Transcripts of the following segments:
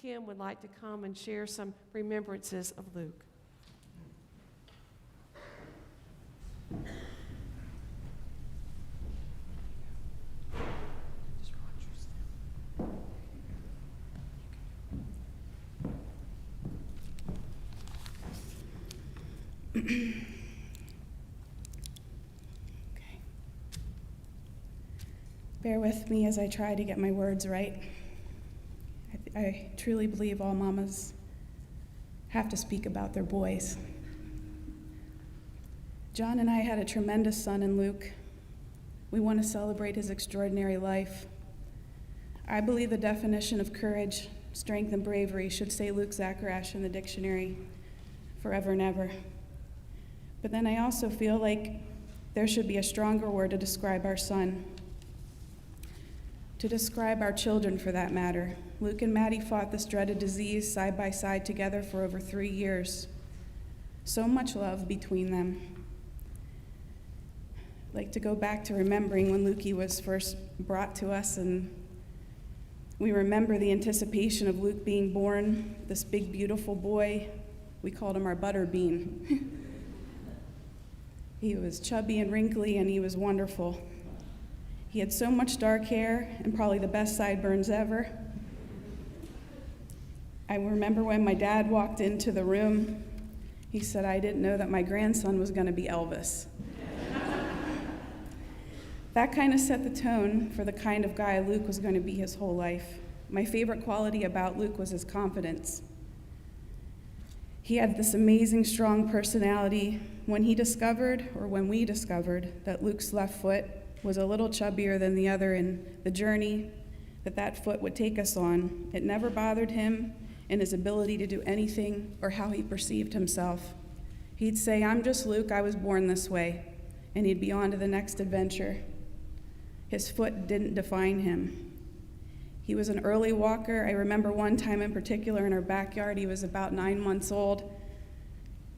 Kim would like to come and share some remembrances of Luke. Okay. Bear with me as I try to get my words right. I truly believe all mamas have to speak about their boys. John and I had a tremendous son in Luke. We want to celebrate his extraordinary life. I believe the definition of courage, strength, and bravery should say Luke Szekeres in the dictionary forever and ever. But then I also feel like there should be a stronger word to describe our son, to describe our children for that matter. Luke and Maddie fought this dreaded disease side by side together for over 3 years. So much love between them. I'd like to go back to remembering when Lukey was first brought to us, and we remember the anticipation of Luke being born, this big, beautiful boy. We called him our butterbean. He was chubby and wrinkly, and he was wonderful. He had so much dark hair and probably the best sideburns ever. I remember when my dad walked into the room, he said, "I didn't know that my grandson was going to be Elvis." That kind of set the tone for the kind of guy Luke was going to be his whole life. My favorite quality about Luke was his confidence. He had this amazing, strong personality. When we discovered that Luke's left foot was a little chubbier than the other, and the journey that foot would take us on, it never bothered him in his ability to do anything or how he perceived himself. He'd say, "I'm just Luke, I was born this way," and he'd be on to the next adventure. His foot didn't define him. He was an early walker. I remember one time in particular in our backyard, he was about 9 months old.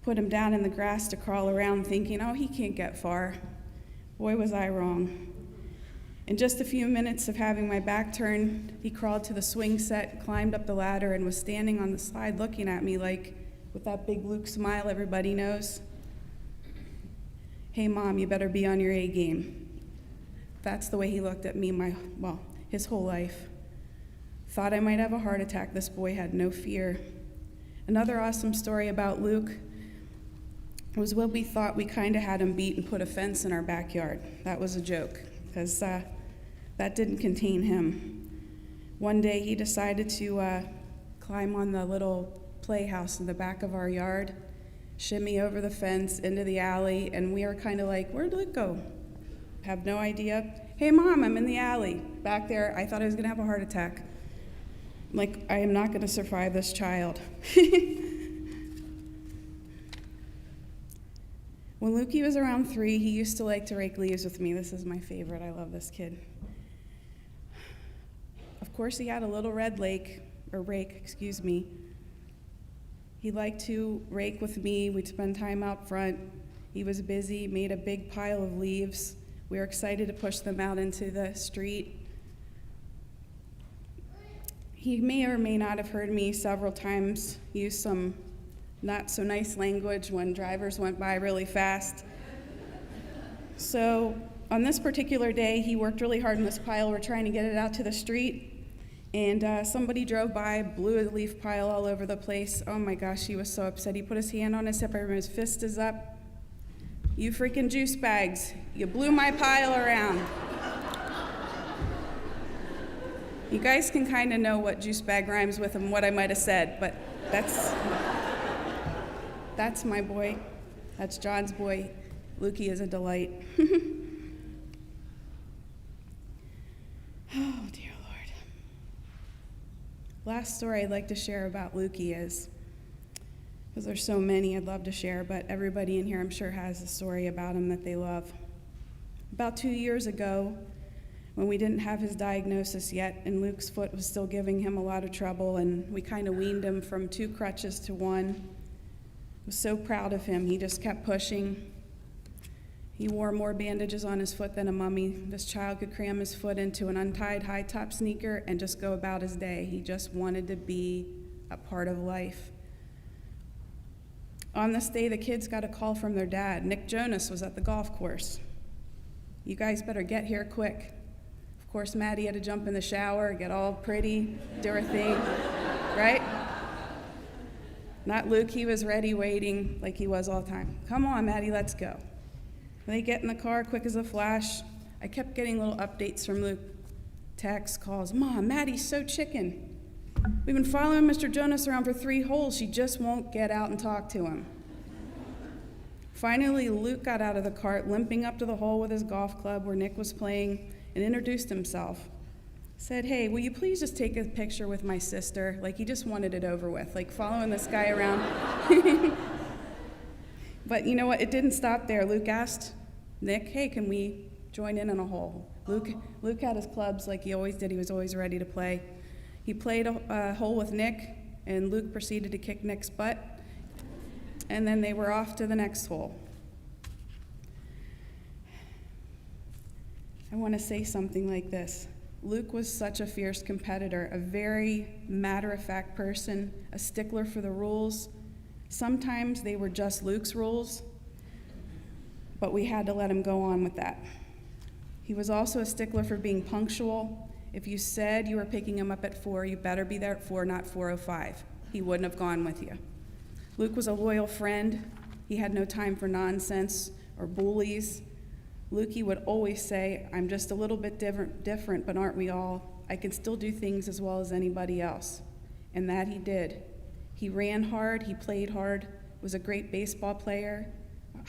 Put him down in the grass to crawl around thinking, "Oh, he can't get far." Boy, was I wrong. In just a few minutes of having my back turned, he crawled to the swing set, climbed up the ladder, and was standing on the slide looking at me like, with that big Luke smile everybody knows. "Hey, Mom, you better be on your A game." That's the way he looked at me his whole life. Thought I might have a heart attack. This boy had no fear. Another awesome story about Luke was when we thought we kind of had him beat and put a fence in our backyard. That was a joke, because that didn't contain him. One day he decided to climb on the little playhouse in the back of our yard, shimmy over the fence into the alley, and we were kind of like, "Where'd Luke go?" Have no idea. "Hey, Mom, I'm in the alley." Back there, I thought I was going to have a heart attack. Like, I am not going to survive this child. When Lukey was around 3, he used to like to rake leaves with me. This is my favorite. I love this kid. Of course, he had a little red rake. He liked to rake with me. We'd spend time out front. He was busy, made a big pile of leaves. We were excited to push them out into the street. He may or may not have heard me several times use some not so nice language when drivers went by really fast. So on this particular day, he worked really hard in this pile. We're trying to get it out to the street, and somebody drove by, blew a leaf pile all over the place. Oh my gosh, he was so upset. He put his hand on his hip, I remember his fist is up. "You freaking juice bags, you blew my pile around." You guys can kind of know what juice bag rhymes with and what I might have said, but that's my boy. That's John's boy. Lukey is a delight. Oh, dear Lord. Last story I'd like to share about Lukey is, because there's so many I'd love to share, but everybody in here I'm sure has a story about him that they love. About 2 years ago, when we didn't have his diagnosis yet, and Luke's foot was still giving him a lot of trouble, and we kind of weaned him from 2 crutches to 1. I was so proud of him. He just kept pushing. He wore more bandages on his foot than a mummy. This child could cram his foot into an untied high-top sneaker and just go about his day. He just wanted to be a part of life. On this day, the kids got a call from their dad. Nick Jonas was at the golf course. You guys better get here quick. Of course, Maddie had to jump in the shower, get all pretty, do her thing, right? Not Luke, he was ready, waiting like he was all the time. Come on, Maddie, let's go. They get in the car quick as a flash. I kept getting little updates from Luke. Texts, calls. Mom, Maddie's so chicken. We've been following Mr. Jonas around for 3 holes. She just won't get out and talk to him. Finally, Luke got out of the cart, limping up to the hole with his golf club where Nick was playing, and introduced himself. Said, hey, will you please just take a picture with my sister? Like he just wanted it over with, like following this guy around. But you know what? It didn't stop there. Luke asked Nick, hey, can we join in on a hole? Luke had his clubs like he always did. He was always ready to play. He played a hole with Nick, and Luke proceeded to kick Nick's butt. And then they were off to the next hole. I want to say something like this. Luke was such a fierce competitor, a very matter-of-fact person, a stickler for the rules. Sometimes they were just Luke's rules, but we had to let him go on with that. He was also a stickler for being punctual. If you said you were picking him up at 4, you better be there at 4, not 4:05. He wouldn't have gone with you. Luke was a loyal friend. He had no time for nonsense or bullies. Lukey would always say, I'm just a little bit different, but aren't we all? I can still do things as well as anybody else. And that he did. He ran hard, he played hard, was a great baseball player,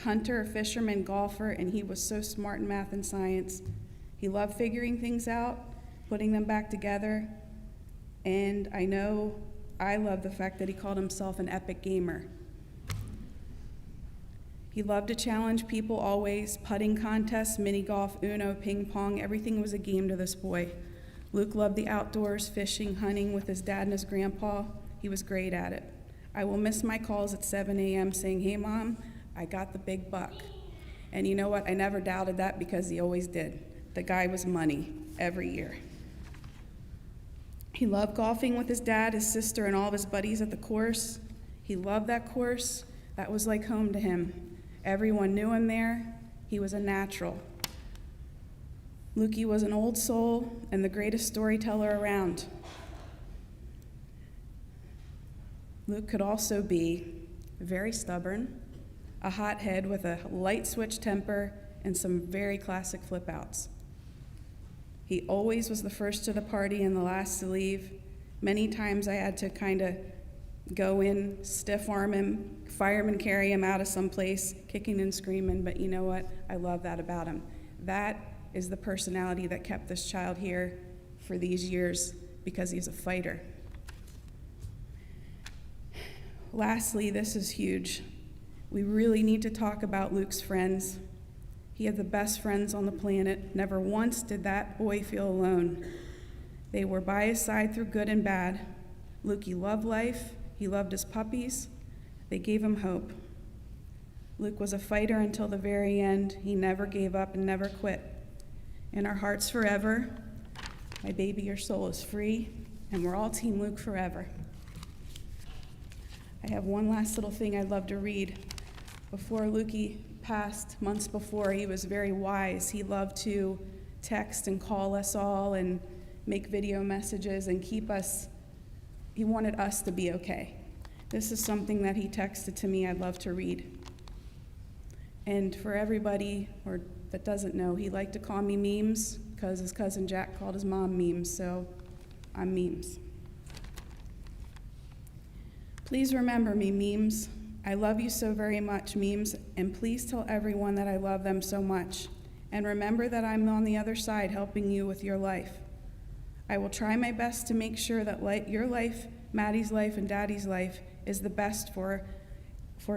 hunter, fisherman, golfer, and he was so smart in math and science. He loved figuring things out, putting them back together, and I love the fact that he called himself an epic gamer. He loved to challenge people always, putting contests, mini golf, Uno, ping pong, everything was a game to this boy. Luke loved the outdoors, fishing, hunting with his dad and his grandpa. He was great at it. I will miss my calls at 7 a.m. saying, hey, Mom, I got the big buck. And you know what? I never doubted that because he always did. The guy was money every year. He loved golfing with his dad, his sister, and all of his buddies at the course. He loved that course. That was like home to him. Everyone knew him there. He was a natural. Lukey was an old soul and the greatest storyteller around. Luke could also be very stubborn, a hothead with a light switch temper, and some very classic flip-outs. He always was the first to the party and the last to leave. Many times I had to kind of go in, stiff arm him, fireman carry him out of some place, kicking and screaming, but you know what? I love that about him. That is the personality that kept this child here for these years because he's a fighter. Lastly, this is huge. We really need to talk about Luke's friends. He had the best friends on the planet. Never once did that boy feel alone. They were by his side through good and bad. Lukey loved life. He loved his puppies. They gave him hope. Luke was a fighter until the very end. He never gave up and never quit. In our hearts forever, my baby, your soul is free, and we're all Team Luke forever. I have one last little thing I'd love to read. Before Lukey passed, months before, he was very wise. He loved to text and call us all and make video messages and keep us. He wanted us to be okay. This is something that he texted to me I'd love to read. And for everybody that doesn't know, he liked to call me Memes because his cousin Jack called his mom Memes, so I'm Memes. Please remember me, Memes. I love you so very much, Memes, and please tell everyone that I love them so much. And remember that I'm on the other side helping you with your life. I will try my best to make sure that your life, Maddie's life, and Daddy's life is the best for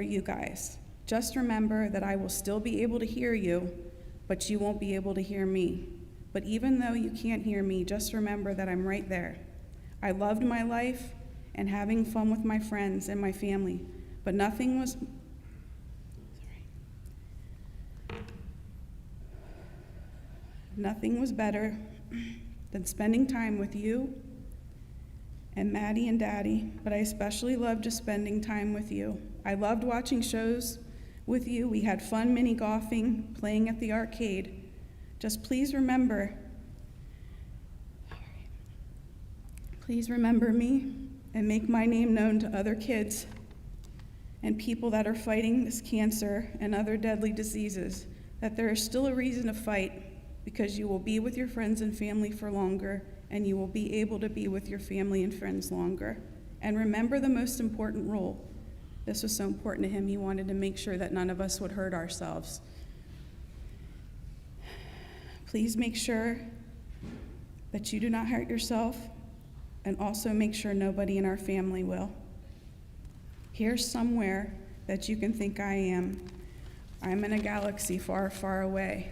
you guys. Just remember that I will still be able to hear you, but you won't be able to hear me. But even though you can't hear me, just remember that I'm right there. I loved my life and having fun with my friends and my family, but nothing was Nothing was better than spending time with you and Maddie and Daddy, but I especially loved just spending time with you. I loved watching shows with you. We had fun mini golfing, playing at the arcade. Just please remember me and make my name known to other kids and people that are fighting this cancer and other deadly diseases, that there is still a reason to fight, because you will be with your friends and family for longer, and you will be able to be with your family and friends longer. And remember the most important rule. This was so important to him, he wanted to make sure that none of us would hurt ourselves. Please make sure that you do not hurt yourself, and also make sure nobody in our family will. Here's somewhere that you can think I am. I'm in a galaxy far, far away.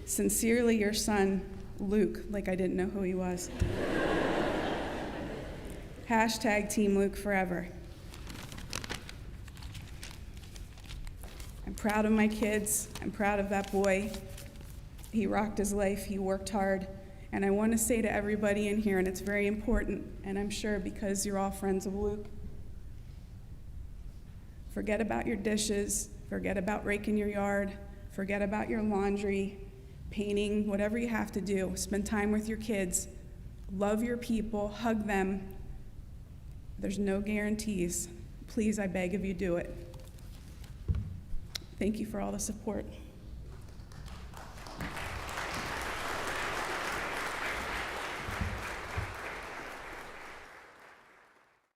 Sincerely, your son, Luke, like I didn't know who he was. Hashtag Team Luke forever. I'm proud of my kids. I'm proud of that boy. He rocked his life. He worked hard. And I want to say to everybody in here, and it's very important, and I'm sure because you're all friends of Luke, forget about your dishes, forget about raking your yard, forget about your laundry, painting, whatever you have to do. Spend time with your kids. Love your people. Hug them. There's no guarantees. Please, I beg of you, do it. Thank you for all the support.